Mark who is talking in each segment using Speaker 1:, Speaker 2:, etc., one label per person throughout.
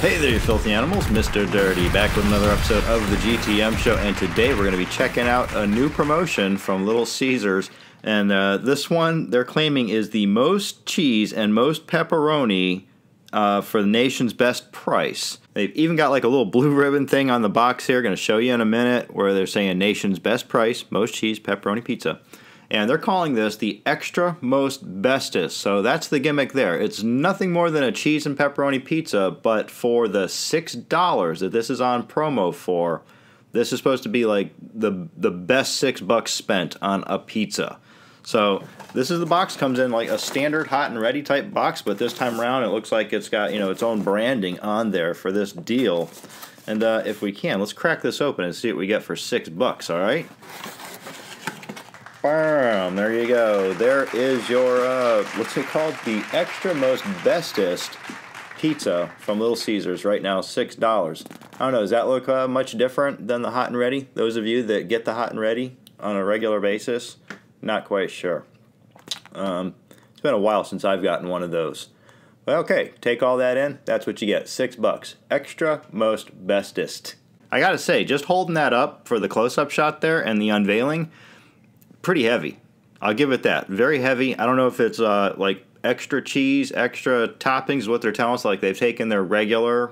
Speaker 1: Hey there, you filthy animals. Mr. Dirty back with another episode of the GTM show, and today we're going to be checking out a new promotion from Little Caesars, and this one they're claiming is the most cheese and most pepperoni for the nation's best price. They've even got like a little blue ribbon thing on the box here, going to show you in a minute, where they're saying nation's best price, most cheese, pepperoni pizza. And they're calling this the extra most bestest. So that's the gimmick there. It's nothing more than a cheese and pepperoni pizza, but for the $6 that this is on promo for, this is supposed to be like the best $6 spent on a pizza. So this is the box, comes in like a standard hot and ready type box, but this time around it looks like it's got, you know, its own branding on there for this deal. And if we can, let's crack this open and see what we get for $6, all right? Bam, there you go. There is your, what's it called? The extra most bestest pizza from Little Caesars right now, $6. I don't know, does that look much different than the hot and ready? Those of you that get the hot and ready on a regular basis, not quite sure. It's been a while since I've gotten one of those. But okay, take all that in, that's what you get, $6. Extra most bestest. I gotta say, just holding that up for the close-up shot there and the unveiling, pretty heavy. I'll give it that. Very heavy. I don't know if it's like extra cheese, extra toppings, what they're telling us. Like they've taken their regular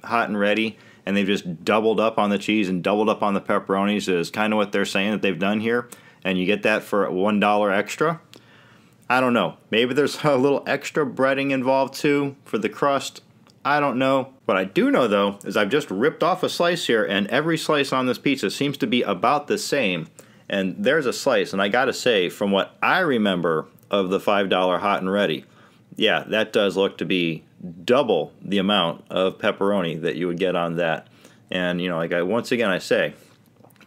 Speaker 1: hot and ready and they've just doubled up on the cheese and doubled up on the pepperonis is kind of what they're saying that they've done here. And you get that for $1 extra. I don't know. Maybe there's a little extra breading involved too for the crust. I don't know. What I do know though is I've just ripped off a slice here and every slice on this pizza seems to be about the same. And there's a slice, and I gotta say, from what I remember of the $5 hot and ready, yeah, that does look to be double the amount of pepperoni that you would get on that. And, you know, like once again I say,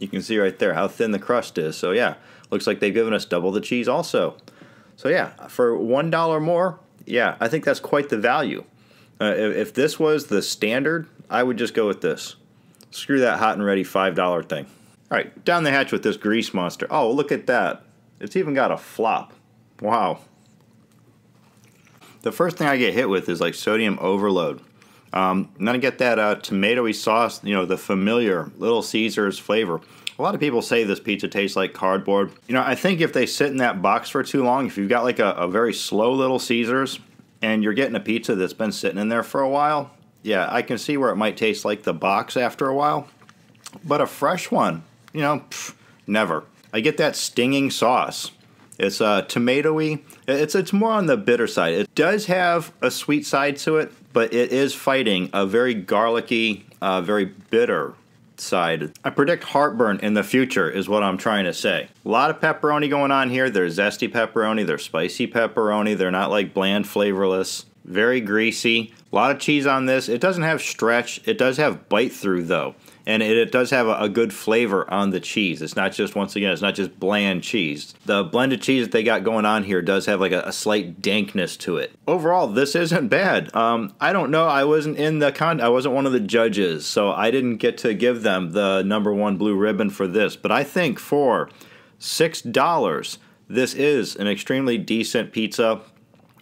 Speaker 1: you can see right there how thin the crust is. So yeah, looks like they've given us double the cheese also. So yeah, for $1 more, yeah, I think that's quite the value. If this was the standard, I would just go with this. Screw that hot and ready $5 thing. All right, down the hatch with this grease monster. Oh, look at that. It's even got a flop. Wow. The first thing I get hit with is like sodium overload. And then I get that tomatoey sauce, you know, the familiar Little Caesars flavor. A lot of people say this pizza tastes like cardboard. You know, I think if they sit in that box for too long, if you've got like a very slow Little Caesars and you're getting a pizza that's been sitting in there for a while, yeah, I can see where it might taste like the box after a while. But a fresh one, you know, never. I get that stinging sauce. It's tomatoey. It's more on the bitter side. It does have a sweet side to it, but it is fighting a very garlicky, very bitter side. I predict heartburn in the future is what I'm trying to say. A lot of pepperoni going on here. There's zesty pepperoni. There's spicy pepperoni. They're not like bland, flavorless. Very greasy. A lot of cheese on this. It doesn't have stretch. It does have bite through though. And it does have a good flavor on the cheese. It's not just, once again, it's not just bland cheese. The blended cheese that they got going on here does have like a slight dankness to it. Overall, this isn't bad. I don't know. I wasn't in the I wasn't one of the judges, so I didn't get to give them the #1 blue ribbon for this. But I think for $6, this is an extremely decent pizza.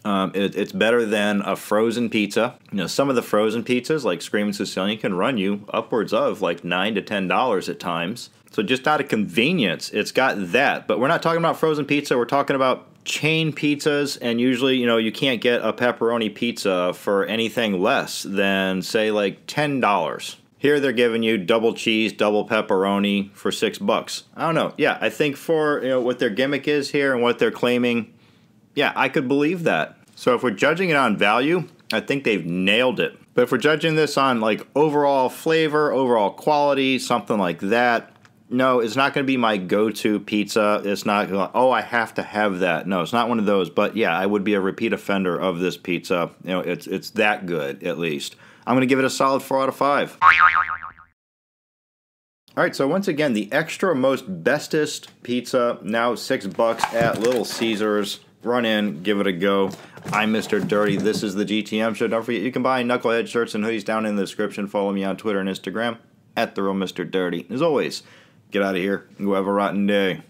Speaker 1: It's better than a frozen pizza. You know, some of the frozen pizzas, like Screamin' Sicilian, can run you upwards of like $9 to $10 at times. So just out of convenience, it's got that. But we're not talking about frozen pizza. We're talking about chain pizzas. And usually, you know, you can't get a pepperoni pizza for anything less than, say, like $10. Here they're giving you double cheese, double pepperoni for $6. I don't know. Yeah, I think for, you know, what their gimmick is here and what they're claiming, yeah, I could believe that. So if we're judging it on value, I think they've nailed it. But if we're judging this on like overall flavor, overall quality, something like that, no, it's not going to be my go-to pizza. It's not, oh, I have to have that. No, it's not one of those. But yeah, I would be a repeat offender of this pizza. You know, it's that good, at least. I'm going to give it a solid 4 out of 5. All right, so once again, the extra most bestest pizza, now $6 at Little Caesars. Run in, give it a go. I'm Mr. Dirty. This is the GTM show. Don't forget, you can buy Knucklehead shirts and hoodies down in the description. Follow me on Twitter and Instagram @TheRealMrDirty. As always, get out of here and go have a rotten day.